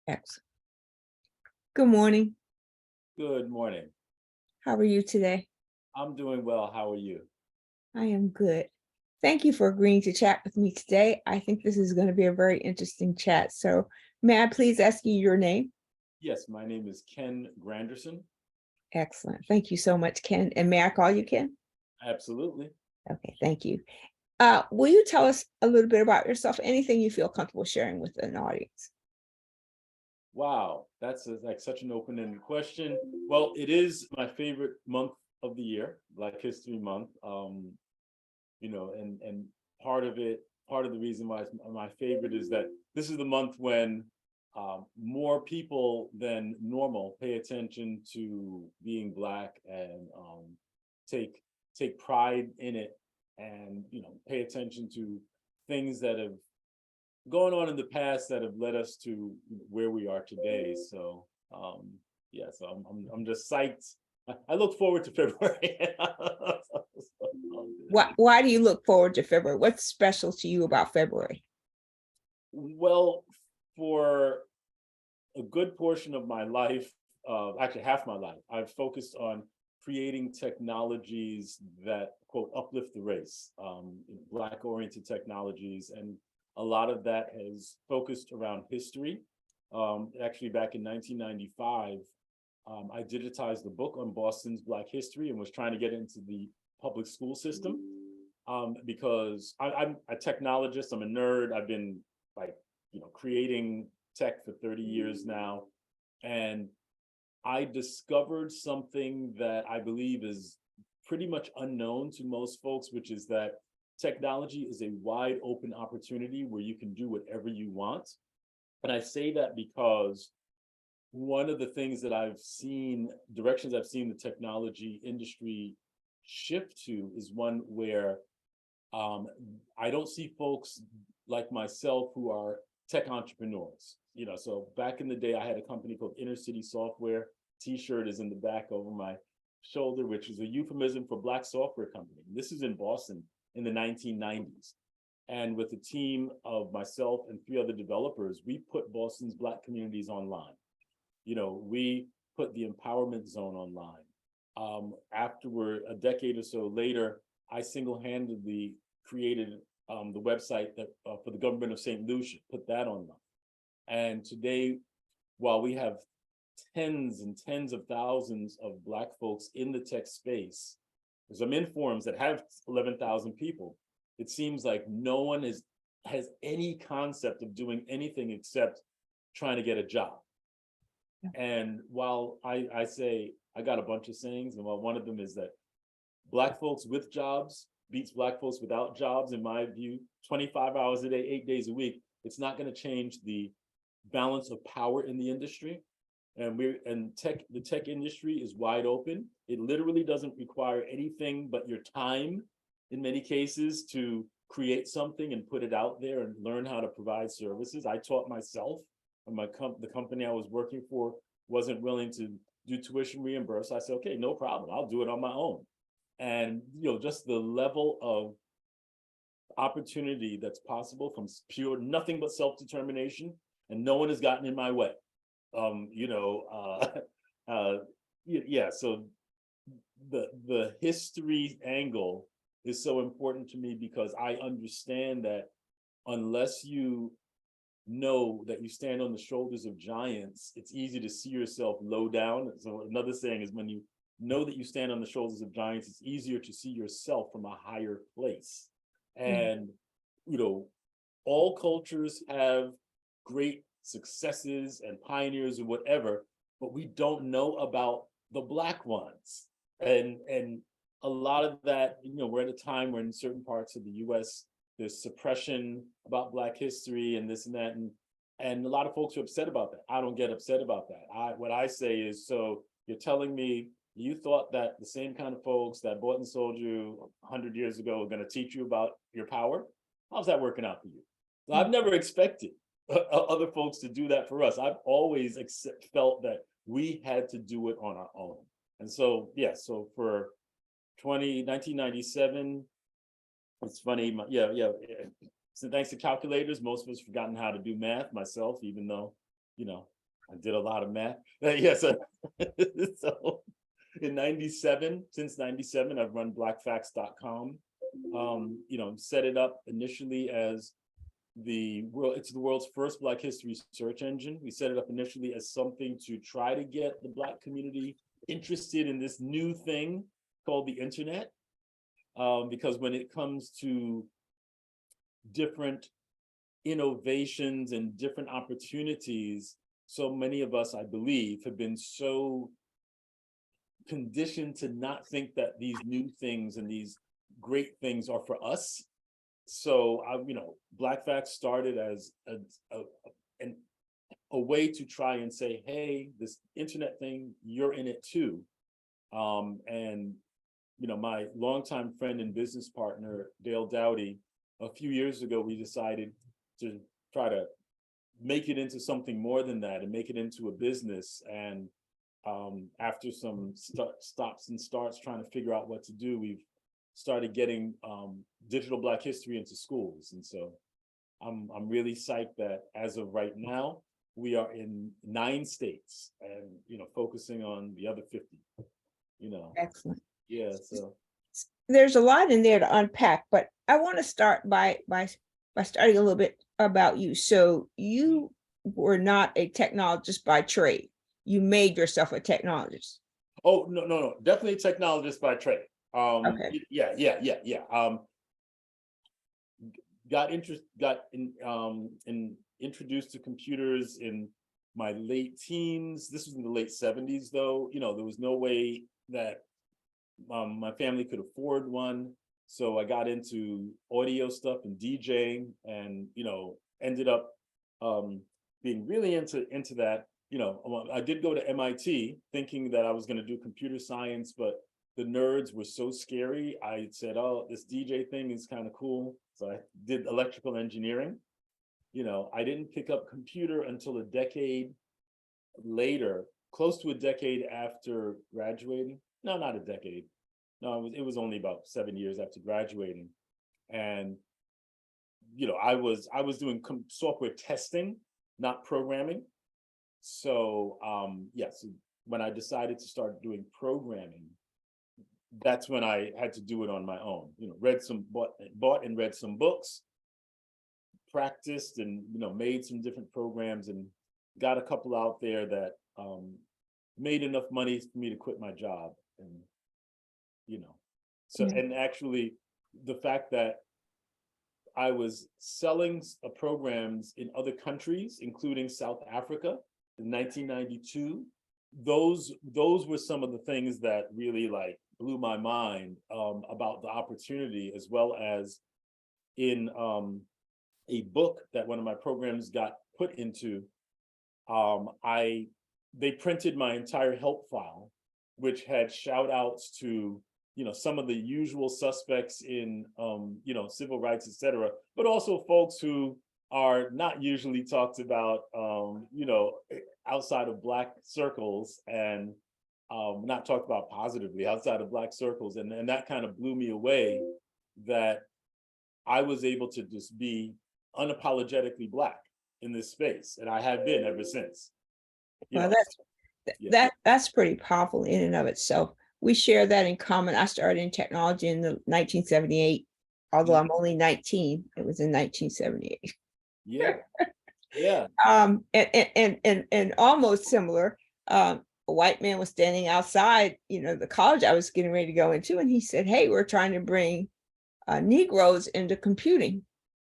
Excellent. Good morning. Good morning. How are you today? I'm doing well. How are you? I am good. Thank you for agreeing to chat with me today. I think this is going to be a very interesting chat. So, may I please ask you your name? Yes, my name is Ken Granderson. Excellent. Thank you so much, Ken. And may I call you Ken? Absolutely. Okay, thank you. Will you tell us a little bit about yourself? Anything you feel comfortable sharing with an audience? Wow, that's like such an open-ended question. Well, it is my favorite month of the year, Black History Month. And part of the reason why it's my favorite is that this is the month when more people than normal pay attention to being Black and take take pride in it, and pay attention to things that have gone on in the past that have led us to where we are today. So yeah, so I'm just psyched. I look forward to February. Why do you look forward to February? What's special to you about February? Well, for a good portion of my life, actually half my life, I've focused on creating technologies that quote uplift the race, Black oriented technologies, and a lot of that has focused around history. Actually, back in 1995, I digitized the book on Boston's Black history and was trying to get into the public school system, because I'm a technologist. I'm a nerd. I've been like creating tech for 30 years now, and I discovered something that I believe is pretty much unknown to most folks, which is that technology is a wide open opportunity where you can do whatever you want. And I say that because one of the things that I've seen, directions I've seen the technology industry shift to, is one where um, I don't see folks like myself who are tech entrepreneurs. So back in the day, I had a company called Inner City Software. T-shirt is in the back over my shoulder, which is a euphemism for Black software company. This is in Boston in the 1990s. And with a team of myself and three other developers, we put Boston's Black communities online. We put the empowerment zone online. Afterward, a decade or so later, I single-handedly created the website that for the government of St. Lucia, put that online. And today, while we have tens and tens of thousands of Black folks in the tech space, because I'm in forums that have 11,000 people, it seems like no one has any concept of doing anything except trying to get a job. And while I say, I got a bunch of sayings, and while one of them is that Black folks with jobs beats Black folks without jobs, in my view, 25 hours a day, 8 days a week, it's not going to change the balance of power in the industry. And the tech industry is wide open. It literally doesn't require anything but your time in many cases to create something and put it out there and learn how to provide services. I taught myself, and the company I was working for wasn't willing to do tuition reimburse. I said, okay, no problem, I'll do it on my own. And just the level of opportunity that's possible from pure nothing but self-determination, and no one has gotten in my way. um you know uh uh yeah, so the history angle is so important to me, because I understand that unless you know that you stand on the shoulders of giants, it's easy to see yourself low down. So another saying is, when you know that you stand on the shoulders of giants, it's easier to see yourself from a higher place. Mm. And you know all cultures have great successes and pioneers or whatever, but we don't know about the Black ones. And a lot of that, we're at a time where in certain parts of the US there's suppression about Black history and this and that, and a lot of folks are upset about that. I don't get upset about that. What I say is, so you're telling me you thought that the same kind of folks that bought and sold you 100 years ago were going to teach you about your power? How's that working out for you? So I've never expected other folks to do that for us. I've always felt that we had to do it on our own. And so, yeah, so for 1997, it's funny, yeah. So thanks to calculators, most of us have forgotten how to do math, myself, even though I did a lot of math. Yeah, so, so in 97, since 97, I've run blackfacts.com. Set it up initially as it's the world's first Black history search engine. We set it up initially as something to try to get the Black community interested in this new thing called the internet. Because when it comes to different innovations and different opportunities, so many of us, I believe, have been so conditioned to not think that these new things and these great things are for us. So, Black Facts started as a way to try and say, hey, this internet thing, you're in it too. And my longtime friend and business partner, Dale Dowdy, a few years ago, we decided to try to make it into something more than that and make it into a business. And after some stops and starts trying to figure out what to do, we've started getting digital Black history into schools. And so I'm really psyched that as of right now, we are in 9 states and, focusing on the other 50, Excellent. Yeah, so. There's a lot in there to unpack, but I want to start by starting a little bit about you. So you were not a technologist by trade. You made yourself a technologist. Oh, no, definitely a technologist by trade. Okay. Yeah. Got introduced to computers in my late teens. This was in the late 70s, though. There was no way that my family could afford one. So I got into audio stuff and DJing, and ended up being really into that. I did go to MIT thinking that I was going to do computer science, but the nerds were so scary. I said, oh, this DJ thing is kind of cool. So I did electrical engineering. I didn't pick up computer until a decade later, close to a decade after graduating. No, not a decade. No, it was only about 7 years after graduating. And, I was doing software testing, not programming. So, yes, when I decided to start doing programming, that's when I had to do it on my own. Bought and read some books, practiced, and made some different programs, and got a couple out there that made enough money for me to quit my job. And so, and actually, the fact that I was selling programs in other countries, including South Africa, in 1992. Those were some of the things that really blew my mind about the opportunity, as well as in a book that one of my programs got put into. They printed my entire help file, which had shout outs to some of the usual suspects in civil rights, etc., but also folks who are not usually talked about outside of Black circles, and not talked about positively outside of Black circles. And that kind of blew me away, that I was able to just be unapologetically Black in this space, and I have been ever since. Well, that's pretty powerful in and of itself. We share that in common. I started in technology in the 1978, although I'm only 19. It was in 1978. Yeah. And almost similar. A white man was standing outside, the college I was getting ready to go into, and he said, "Hey, we're trying to bring Negroes into computing."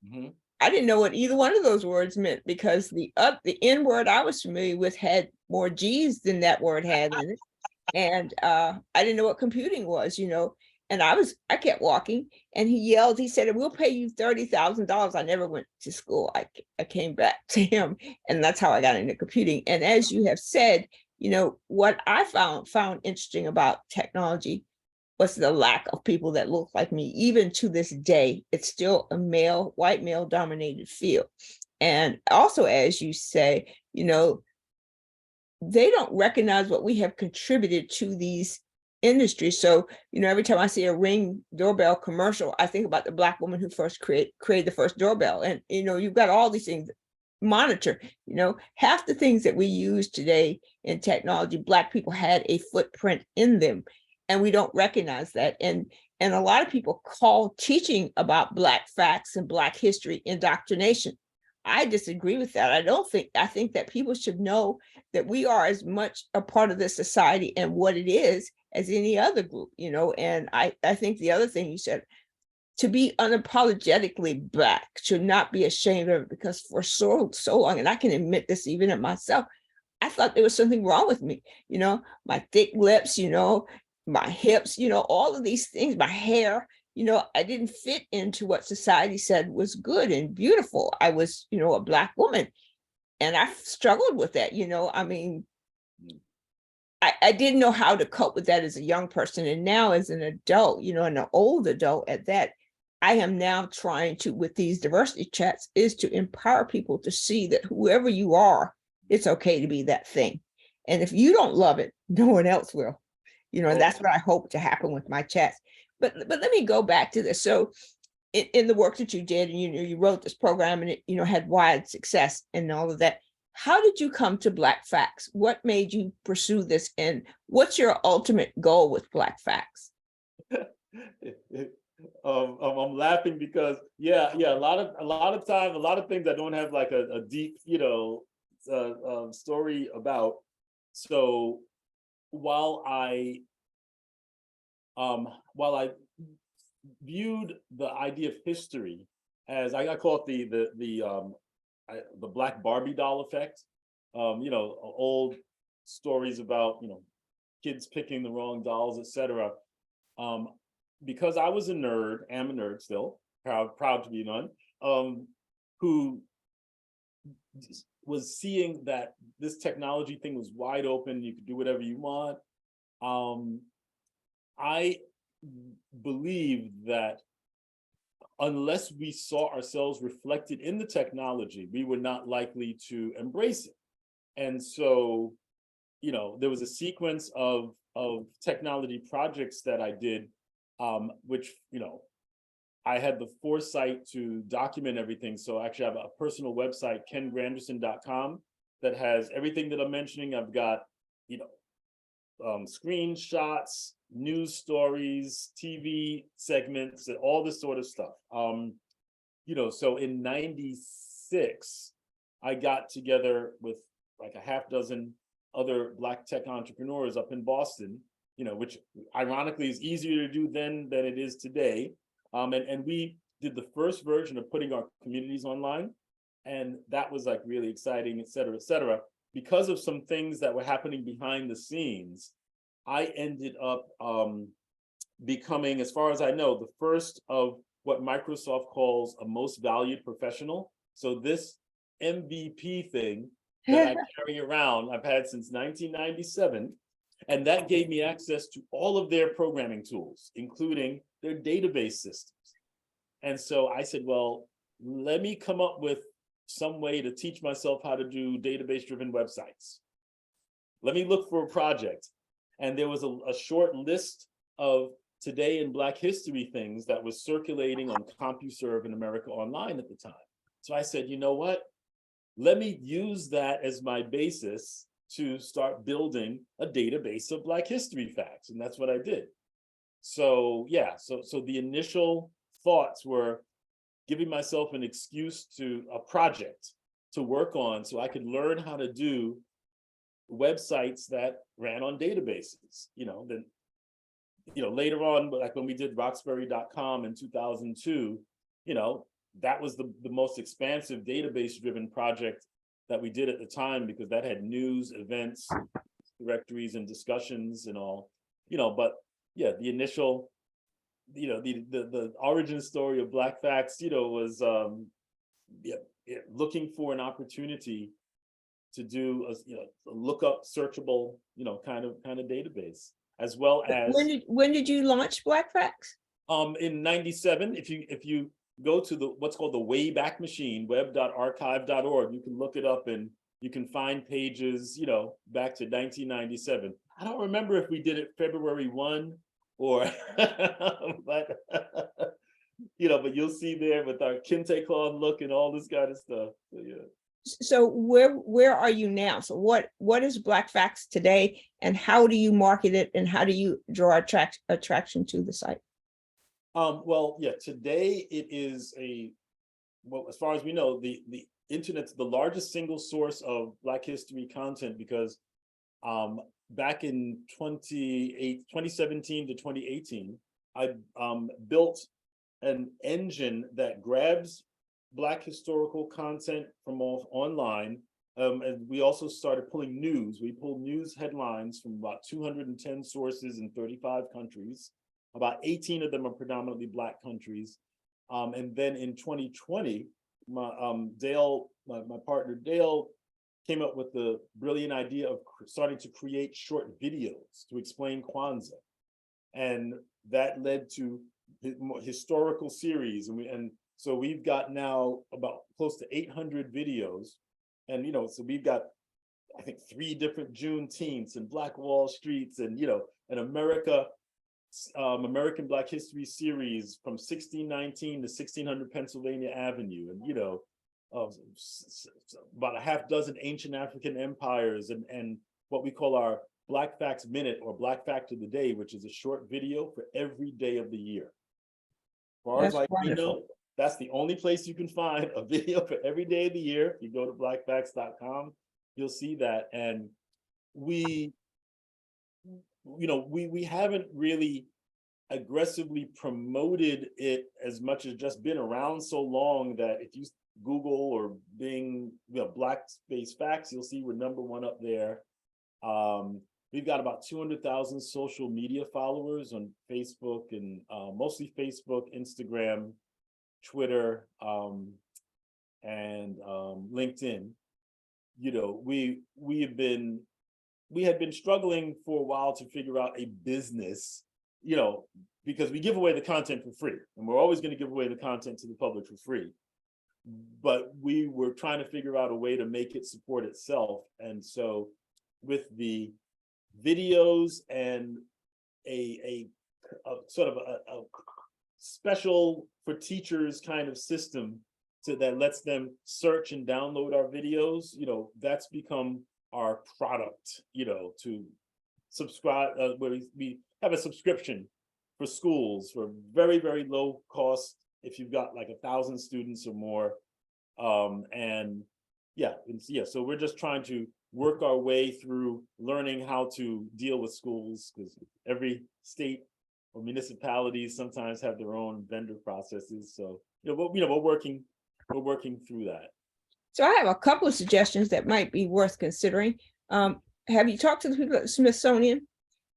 Mm-hmm. I didn't know what either one of those words meant, because the N word I was familiar with had more G's than that word had in it. And I didn't know what computing was, and I kept walking, and he yelled, he said, "We'll pay you $30,000. I never went to school. I came back to him, and that's how I got into computing. And as you have said, what I found interesting about technology was the lack of people that look like me. Even to this day, it's still a white male dominated field. And also, as you say, they don't recognize what we have contributed to these industries. So, every time I see a Ring doorbell commercial, I think about the Black woman who first created the first doorbell. And, you've got all these things. monitor. Half the things that we use today in technology, Black people had a footprint in them, and we don't recognize that. And a lot of people call teaching about Black facts and Black history indoctrination. I disagree with that. I think that people should know that we are as much a part of this society and what it is as any other group, and I think the other thing you said, to be unapologetically Black, should not be ashamed of it, because for so long, and I can admit this even in myself, I thought there was something wrong with me, my thick lips, my hips, all of these things, my hair, I didn't fit into what society said was good and beautiful. I was, a Black woman, and I struggled with that, I mean, I didn't know how to cope with that as a young person. And now as an adult, and an old adult at that, I am now trying to, with these diversity chats, is to empower people to see that whoever you are, it's okay to be that thing. And if you don't love it, no one else will, and that's what I hope to happen with my chats. But let me go back to this. So in the work that you did, and you wrote this program, and it had wide success and all of that. How did you come to Black Facts? What made you pursue this, and what's your ultimate goal with Black Facts? I'm laughing because a lot of times, a lot of things I don't have like a deep story about. So while I viewed the idea of history as I call it the Black Barbie doll effect, old stories about kids picking the wrong dolls, etc. Because I was am a nerd still, proud to be none, who was seeing that this technology thing was wide open, you could do whatever you want. I believe that unless we saw ourselves reflected in the technology, we were not likely to embrace it. And so, there was a sequence of technology projects that I did, which, I had the foresight to document everything. So actually I have a personal website, Granderson.com, that has everything that I'm mentioning. I've got, screenshots, news stories, TV segments, and all this sort of stuff. So in '96, I got together with like a half dozen other Black tech entrepreneurs up in Boston, which ironically is easier to do then than it is today. And we did the first version of putting our communities online. And that was like really exciting, et cetera, et cetera. Because of some things that were happening behind the scenes, I ended up becoming, as far as I know, the first of what Microsoft calls a most valued professional. So this MVP thing that I carry around, I've had since 1997. And that gave me access to all of their programming tools, including their database systems. And so I said, well, let me come up with some way to teach myself how to do database-driven websites. Let me look for a project. And there was a short list of Today in Black History things that was circulating on CompuServe in America Online at the time. So I said, you know what? Let me use that as my basis to start building a database of Black history facts. And that's what I did. So so the initial thoughts were giving myself an excuse to a project to work on so I could learn how to do websites that ran on databases. Then later on, like when we did Roxbury.com in 2002, that was the most expansive database-driven project that we did at the time, because that had news, events, directories, and discussions and all. But yeah, the initial, the origin story of Black Facts, was looking for an opportunity to do a lookup, searchable, kind of database, as well as. When did you launch Black Facts? In '97, if you go to what's called the Wayback Machine, web.archive.org, you can look it up and you can find pages, back to 1997. I don't remember if we did it February 1 or, but, but you'll see there with our kente cloth look and all this kind of stuff. So, yeah. So where are you now? So what is Black Facts today, and how do you market it, and how do you draw attraction to the site? Well, yeah, today it is well, as far as we know, the internet's the largest single source of Black history content, because back in 2017 to 2018, I built an engine that grabs Black historical content from online. And we also started pulling news. We pulled news headlines from about 210 sources in 35 countries. About 18 of them are predominantly Black countries. And then in 2020, my partner Dale, came up with the brilliant idea of starting to create short videos to explain Kwanzaa. And that led to historical series. And so we've got now about close to 800 videos. And, so we've got, I think, 3 different Juneteenths and Black Wall Streets, and, an American Black History series from 1619 to 1600 Pennsylvania Avenue. And, about a half dozen ancient African empires, and what we call our Black Facts Minute, or Black Fact of the Day, which is a short video for every day of the year. As far as That's we know, wonderful. that's the only place you can find a video for every day of the year. If you go to blackfacts.com, you'll see that. And we haven't really aggressively promoted it as much as just been around so long that if you Google or Bing, Black Space Facts, you'll see we're #1 up there. We've got about 200,000 social media followers on Facebook, and mostly Facebook, Instagram, Twitter, and LinkedIn. We had been struggling for a while to figure out a business, because we give away the content for free, and we're always going to give away the content to the public for free. But we were trying to figure out a way to make it support itself. And so with the videos and a sort of a special for teachers kind of system that lets them search and download our videos, that's become our product, to subscribe, where we have a subscription for schools for very, very low cost if you've got like 1,000 students or more. So we're just trying to work our way through learning how to deal with schools, because every state or municipalities sometimes have their own vendor processes. So we're working through that. So I have a couple of suggestions that might be worth considering. Have you talked to the people at the Smithsonian?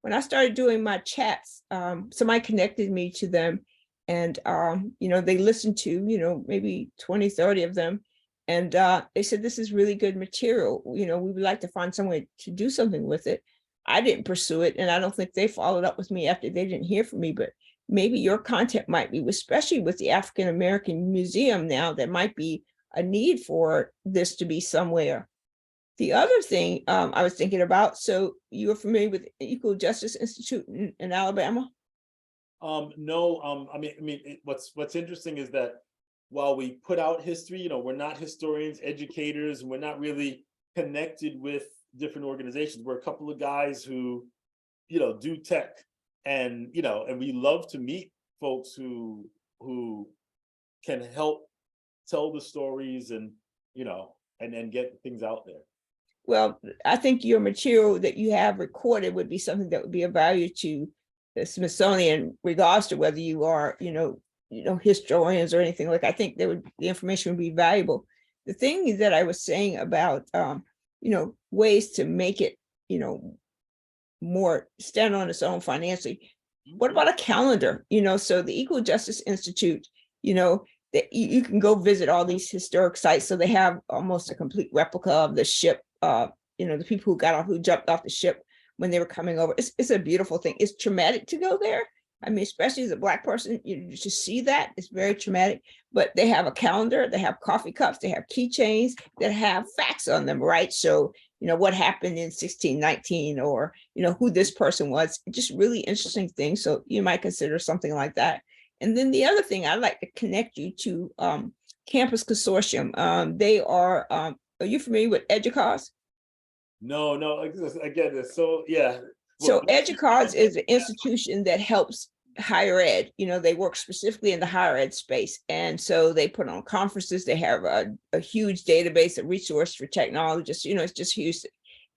When I started doing my chats, somebody connected me to them, and they listened to maybe 20, 30 of them, and they said, this is really good material. We would like to find some way to do something with it. I didn't pursue it, and I don't think they followed up with me after they didn't hear from me, but maybe your content might be, especially with the African American Museum now, there might be a need for this to be somewhere. The other thing I was thinking about, so you are familiar with Equal Justice Institute in Alabama? No, what's interesting is that while we put out history, we're not historians, educators, and we're not really connected with different organizations. We're a couple of guys who, do tech, and we love to meet folks who can help tell the stories, and then get things out there. Well, I think your material that you have recorded would be something that would be of value to the Smithsonian, regardless to whether you are, historians or anything. Like, I think the information would be valuable. The thing that I was saying about, ways to make it, more stand on its own financially. What about a calendar? So the Equal Justice Institute, that you can go visit all these historic sites. So they have almost a complete replica of the ship, the people who jumped off the ship when they were coming over. It's a beautiful thing. It's traumatic to go there. I mean, especially as a Black person, you just see that. It's very traumatic. But they have a calendar, they have coffee cups, they have keychains that have facts on them, right? So, what happened in 1619, or, who this person was. Just really interesting things. So you might consider something like that. And then the other thing, I'd like to connect you to Campus Consortium. They are Are you familiar with EDUCAUSE? No, no, again, so yeah. So Well, EDUCAUSE is an institution that helps higher ed. They work specifically in the higher ed space. And so they put on conferences. They have a huge database, a resource for technologists. It's just huge.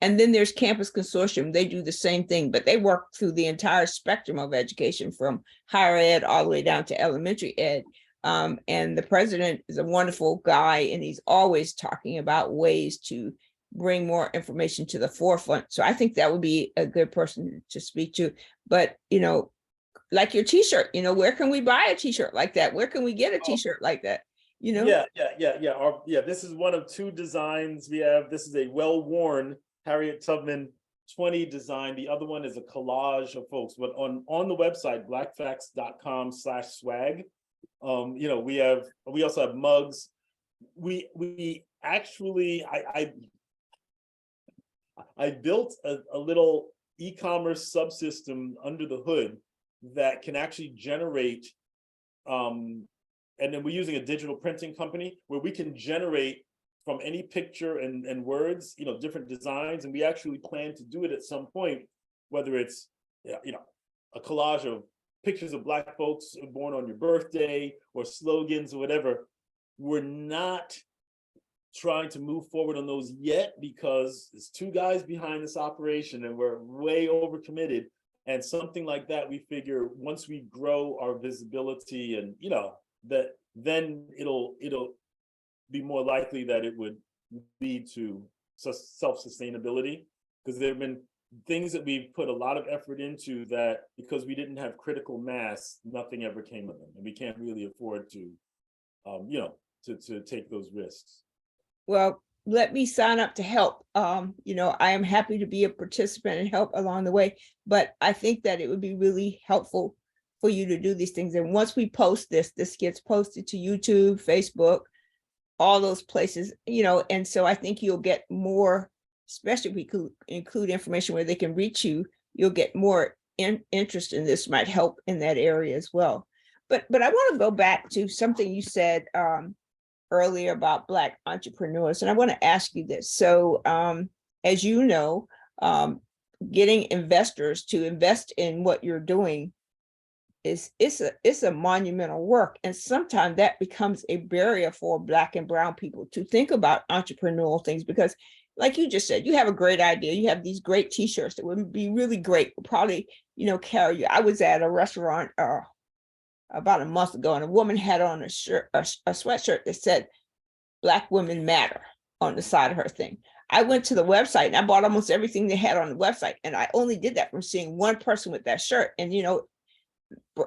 And then there's Campus Consortium. They do the same thing, but they work through the entire spectrum of education from higher ed all the way down to elementary ed. And the president is a wonderful guy, and he's always talking about ways to bring more information to the forefront. So I think that would be a good person to speak to. But, like your t-shirt, where can we buy a t-shirt like that? Where can we get a t-shirt like that? Yeah. This is one of two designs we have. This is a well-worn Harriet Tubman 20 design. The other one is a collage of folks, but on the website, blackfacts.com/swag. We also have mugs. We actually, I built a little e-commerce subsystem under the hood that can actually generate, and then we're using a digital printing company where we can generate from any picture and words, different designs. And we actually plan to do it at some point, whether it's, a collage of pictures of Black folks born on your birthday or slogans or whatever. We're not trying to move forward on those yet because there's two guys behind this operation and we're way overcommitted. And something like that, we figure once we grow our visibility and that then it'll be more likely that it would lead to self-sustainability, because there have been things that we've put a lot of effort into that because we didn't have critical mass, nothing ever came of them, and we can't really afford to to take those risks. Well, let me sign up to help. I am happy to be a participant and help along the way, but I think that it would be really helpful for you to do these things. And once we post this gets posted to YouTube, Facebook, all those places, and so I think you'll get more, especially if we could include information where they can reach you, you'll get more interest in this, might help in that area as well. But I want to go back to something you said earlier about Black entrepreneurs, and I want to ask you this. So as you know, getting investors to invest in what you're doing it's a monumental work, and sometimes that becomes a barrier for Black and brown people to think about entrepreneurial things, because like you just said, you have a great idea, you have these great t-shirts that would be really great, probably carry you. I was at a restaurant about a month ago, and a woman had on a shirt, a sweatshirt that said Black women matter on the side of her thing. I went to the website and I bought almost everything they had on the website, and I only did that from seeing one person with that shirt. And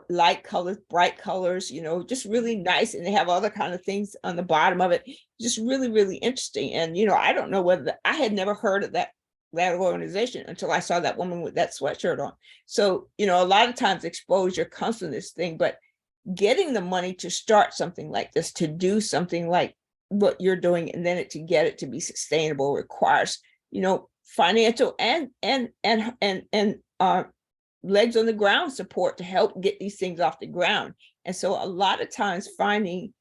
light colors, bright colors, just really nice. And they have other kind of things on the bottom of it, just really, really interesting. And, I don't know whether I had never heard of that organization until I saw that woman with that sweatshirt on. So, a lot of times exposure comes from this thing, but getting the money to start something like this, to do something like what you're doing, and then to get it to be sustainable requires, financial and legs on the ground support to help get these things off the ground. And so a lot of times finding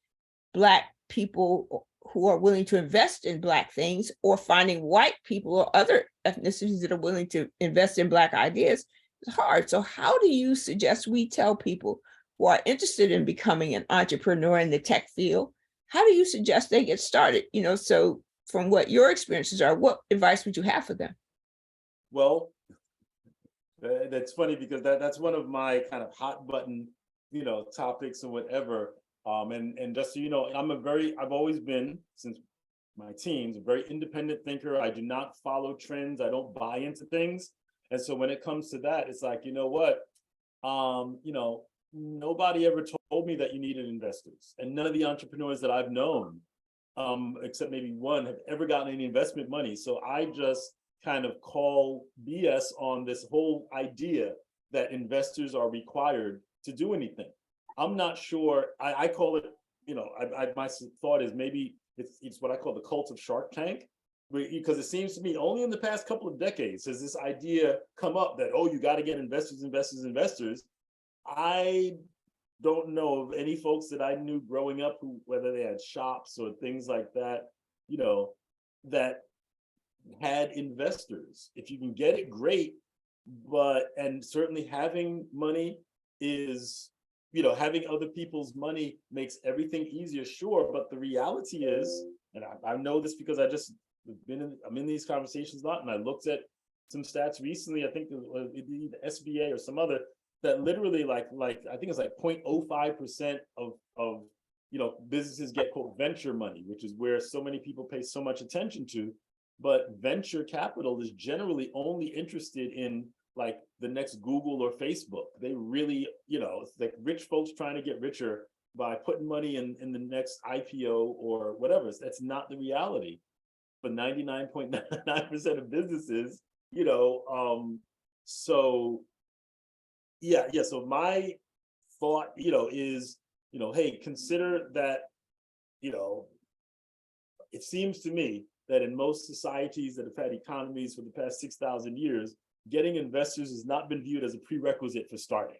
Black people who are willing to invest in Black things, or finding white people or other ethnicities that are willing to invest in Black ideas is hard. So how do you suggest we tell people who are interested in becoming an entrepreneur in the tech field, how do you suggest they get started? So from what your experiences are, what advice would you have for them? Well, that's funny because that's one of my kind of hot button, topics or whatever. And just so you know, I've always been, since my teens, a very independent thinker. I do not follow trends. I don't buy into things. And so when it comes to that, it's like, what? Nobody ever told me that you needed investors, and none of the entrepreneurs that I've known, except maybe one, have ever gotten any investment money. So I just kind of call BS on this whole idea that investors are required to do anything. I'm not sure. I call it, my thought is maybe it's what I call the cult of Shark Tank, because it seems to me only in the past couple of decades has this idea come up that, oh, you got to get investors. I don't know of any folks that I knew growing up who, whether they had shops or things like that, that had investors. If you can get it, great. And certainly having money is, having other people's money makes everything easier, sure. But the reality is, and I know this because I'm in these conversations a lot, and I looked at some stats recently. I think the SBA or some other, that literally like I think it's like 0.05% of businesses get quote venture money, which is where so many people pay so much attention to. But venture capital is generally only interested in like the next Google or Facebook. They really, it's like rich folks trying to get richer by putting money in the next IPO or whatever. That's not the reality. But 99.99% of businesses, so yeah. So my thought, is, hey, consider that, it seems to me that in most societies that have had economies for the past 6,000 years, getting investors has not been viewed as a prerequisite for starting.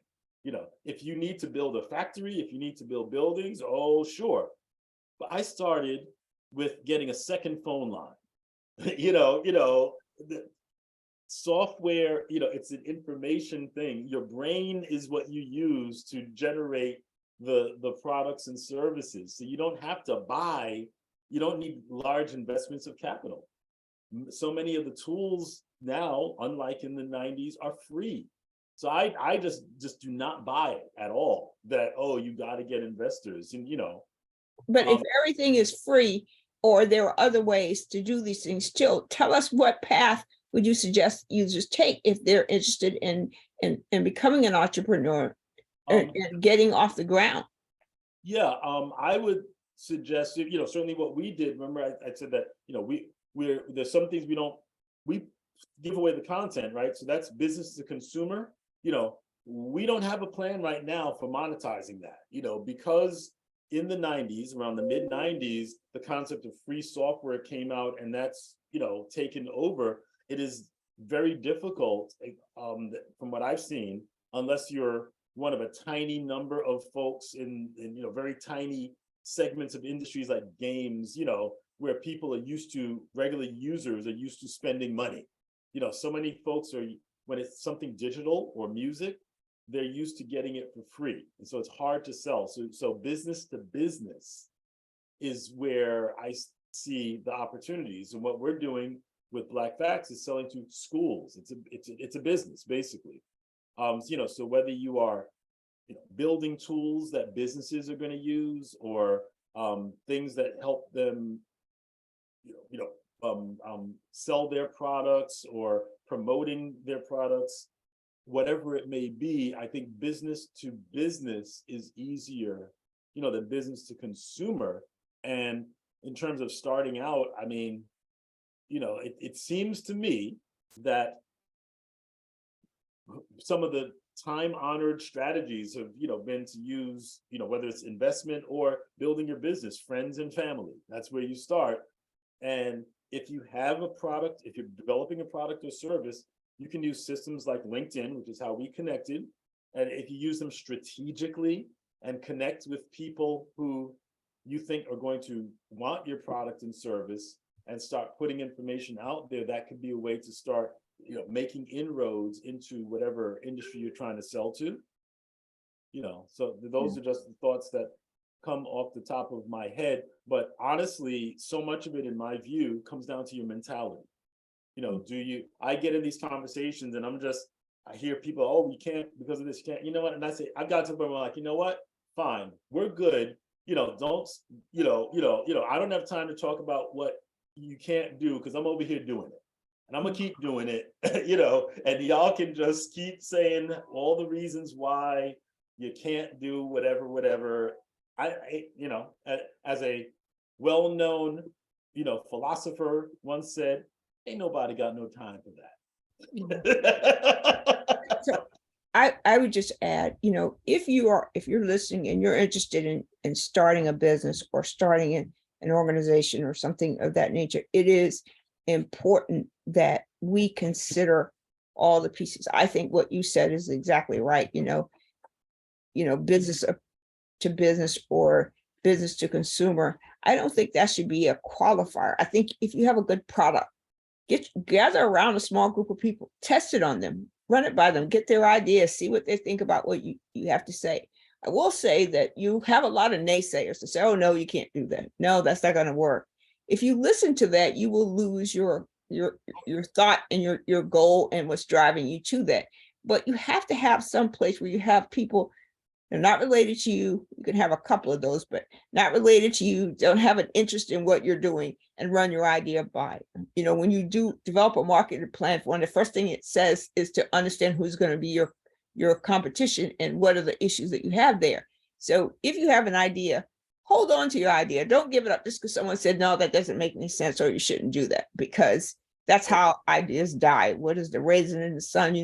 If you need to build a factory, if you need to build buildings, oh, sure. But I started with getting a second phone line. The software, it's an information thing. Your brain is what you use to generate the products and services. So you don't have to buy, you don't need large investments of capital. So many of the tools now, unlike in the 90s, are free. So I just do not buy it at all that, oh, you got to get investors. And, But if everything is free, or there are other ways to do these things still, tell us what path would you suggest users take if they're interested in becoming an entrepreneur and getting off the ground? Yeah, I would suggest, certainly what we did. Remember, I said that, there's some things we give away the content, right? So that's business to consumer. We don't have a plan right now for monetizing that, because in the 90s, around the mid 90s, the concept of free software came out, and that's, taken over. It is very difficult, from what I've seen, unless you're one of a tiny number of folks in very tiny segments of industries like games, where people are used to, regular users are used to spending money. So many folks are, when it's something digital or music, they're used to getting it for free. And so it's hard to sell. So business to business is where I see the opportunities. And what we're doing with Black Facts is selling to schools. It's a business, basically. So whether you are, building tools that businesses are going to use, or things that help them, sell their products, or promoting their products, whatever it may be, I think business to business is easier, than business to consumer. And in terms of starting out, I mean, it seems to me that some of the time-honored strategies have, been to use, whether it's investment or building your business, friends and family. That's where you start. And if you have a product, if you're developing a product or service, you can use systems like LinkedIn, which is how we connected. And if you use them strategically and connect with people who you think are going to want your product and service, and start putting information out there, that could be a way to start, making inroads into whatever industry you're trying to sell to. So those are just the thoughts that come off the top of my head. But honestly, so much of it, in my view, comes down to your mentality. I get in these conversations and I hear people, oh, you can't because of this, you can't, what? And I say, I've got to the point where I'm like, you know what? Fine, we're good. Don't, I don't have time to talk about what you can't do, because I'm over here doing it. And I'm gonna keep doing it, and y'all can just keep saying all the reasons why you can't do whatever. As a well-known, philosopher once said, ain't nobody got no time for that. So I would just add, if you're listening and you're interested in starting a business or starting an organization or something of that nature, it is important that we consider all the pieces. I think what you said is exactly right. Business to business or business to consumer. I don't think that should be a qualifier. I think if you have a good product, gather around a small group of people, test it on them, run it by them, get their ideas, see what they think about what you have to say. I will say that you have a lot of naysayers to say, oh no, you can't do that. No, that's not going to work. If you listen to that, you will lose your thought and your goal and what's driving you to that. But you have to have some place where you have people. They're not related to you. You can have a couple of those, but not related to you, don't have an interest in what you're doing, and run your idea by. When you do develop a marketing plan for one, the first thing it says is to understand who's going to be your competition and what are the issues that you have there. So if you have an idea, hold on to your idea. Don't give it up just because someone said, no, that doesn't make any sense, or you shouldn't do that, because that's how ideas die. What is the raisin in the sun?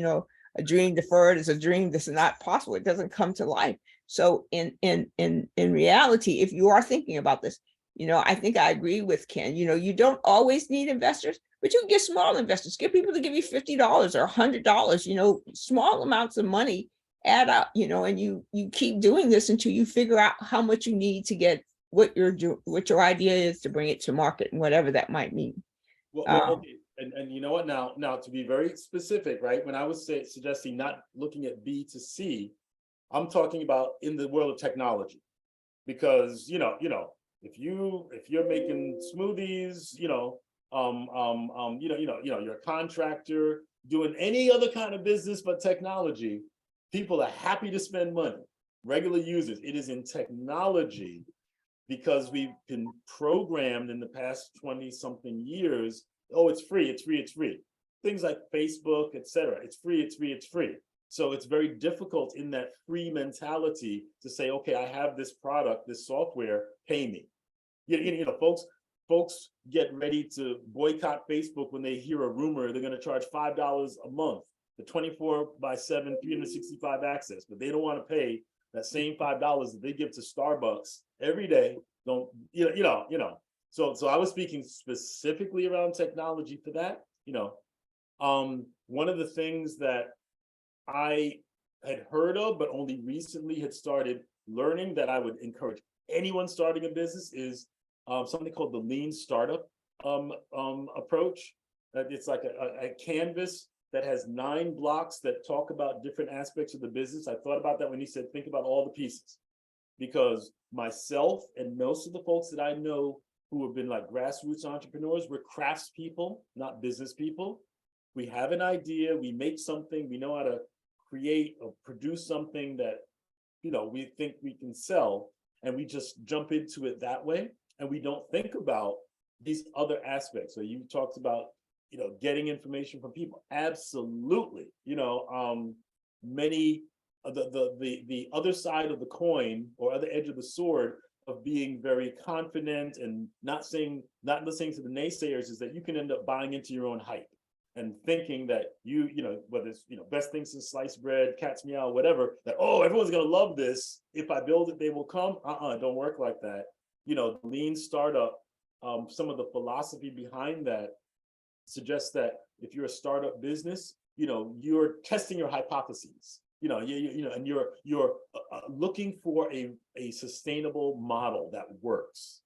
A dream deferred is a dream that's not possible. It doesn't come to life. So in reality, if you are thinking about this, I think I agree with Ken. You don't always need investors, but you can get small investors. Get people to give you $50 or $100. Small amounts of money add up. And you keep doing this until you figure out how much you need to get what your idea is to bring it to market, and whatever that might mean. Okay. And you know what, now to be very specific, right? When I was suggesting not looking at B to C, I'm talking about in the world of technology, because if you're making smoothies, you're a contractor doing any other kind of business but technology, people are happy to spend money. Regular users, it is in technology, because we've been programmed in the past 20 something years. Oh, it's free, it's free, it's free. Things like Facebook, etc. It's free, it's free, it's free. So it's very difficult in that free mentality to say, okay, I have this product, this software, pay me. Folks get ready to boycott Facebook when they hear a rumor they're going to charge $5 a month, the 24/7, 365 access, but they don't want to pay that same $5 that they give to Starbucks every day. So I was speaking specifically around technology for that. One of the things that I had heard of, but only recently had started learning, that I would encourage anyone starting a business, is something called the lean startup approach. It's like a canvas that has 9 blocks that talk about different aspects of the business. I thought about that when he said, think about all the pieces, because myself and most of the folks that I know who have been like grassroots entrepreneurs, we're craftspeople, not business people. We have an idea, we make something, we know how to create or produce something that we think we can sell, and we just jump into it that way, and we don't think about these other aspects. So you talked about getting information from people. Absolutely. Many the other side of the coin, or other edge of the sword, of being very confident and not listening to the naysayers, is that you can end up buying into your own hype and thinking that whether it's best things since sliced bread, cat's meow, whatever, that everyone's gonna love this. If I build it, they will come. It don't work like that. Lean startup, some of the philosophy behind that suggests that if you're a startup business, you're testing your hypotheses. And you're looking for a sustainable model that works,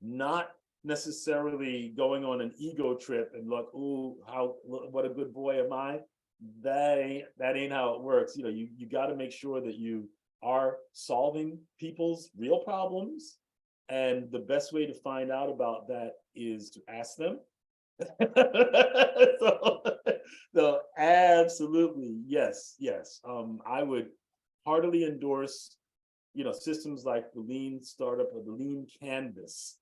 not necessarily going on an ego trip and look, what a good boy am I. That ain't how it works. You got to make sure that you are solving people's real problems, and the best way to find out about that is to ask them. so absolutely, yes. I would heartily endorse systems like the lean startup or the lean canvas,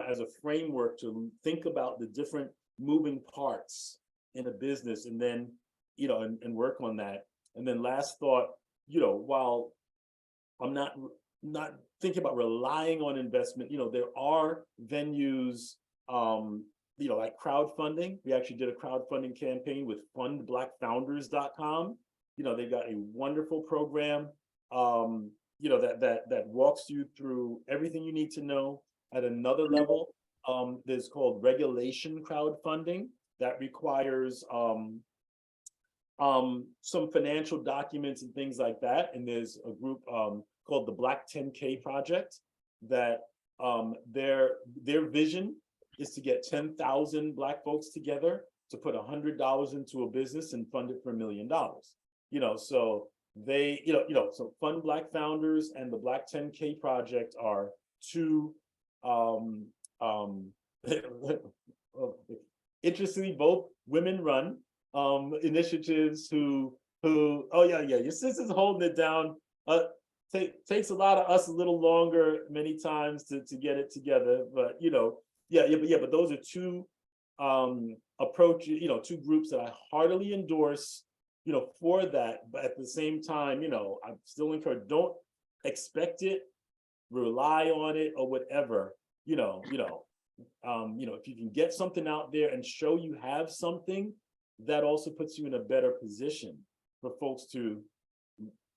as a framework to think about the different moving parts in a business, and then and work on that. And then last thought, while I'm not thinking about relying on investment, there are venues, like crowdfunding. We actually did a crowdfunding campaign with fundblackfounders.com. They've got a wonderful program, that walks you through everything you need to know. At another level, there's called regulation crowdfunding that requires some financial documents and things like that. And there's a group called the Black 10K Project that Their vision is to get 10,000 Black folks together to put $100 into a business and fund it for $1 million. So they, so Fund Black Founders and the Black 10K Project are two, interestingly, both women-run initiatives oh yeah, your sister's holding it down. Takes a lot of us a little longer many times to get it together, but but those are two approaches, two groups that I heartily endorse, for that. But at the same time, I'm still encouraged, don't expect it, rely on it or whatever, if you can get something out there and show you have something, that also puts you in a better position for folks to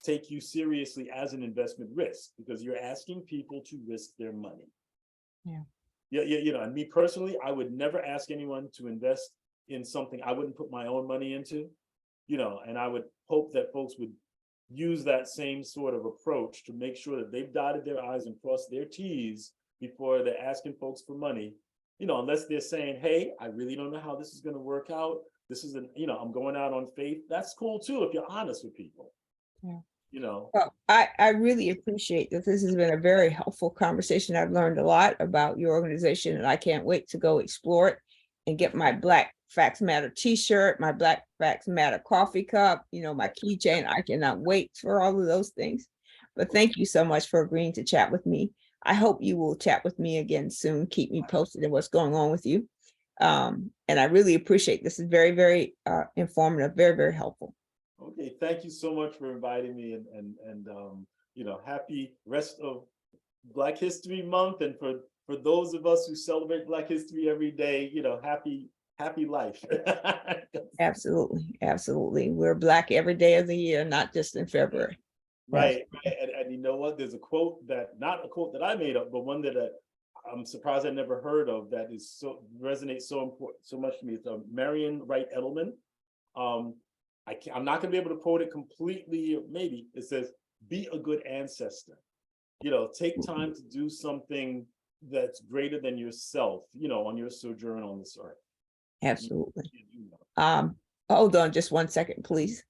take you seriously as an investment risk, because you're asking people to risk their money. And me personally, I would never ask anyone to invest in something I wouldn't put my own money into, and I would hope that folks would use that same sort of approach to make sure that they've dotted their I's and crossed their T's before they're asking folks for money, unless they're saying, hey, I really don't know how this is going to work out. This is I'm going out on faith. That's cool too, if you're honest with people. Well, I really appreciate that. This has been a very helpful conversation. I've learned a lot about your organization, and I can't wait to go explore it and get my Black Facts Matter t-shirt, my Black Facts Matter coffee cup, my keychain. I cannot wait for all of those things. But thank you so much for agreeing to chat with me. I hope you will chat with me again soon. Keep me posted on what's going on with you. And I really appreciate this. Is very, very informative, very, very helpful. Okay, thank you so much for inviting me, and happy rest of Black History Month, and for those of us who celebrate Black History every day, happy life. Absolutely, absolutely. We're Black every day of the year, not just in February. Right. And you know what? There's a quote not a quote that I made up, but one that I'm surprised I never heard of, that resonates so much to me. It's Marion Wright Edelman. I'm not going to be able to quote it completely, or maybe it says, be a good ancestor. Take time to do something that's greater than yourself, on your sojourn on this earth. Absolutely. Hold on just one second, please.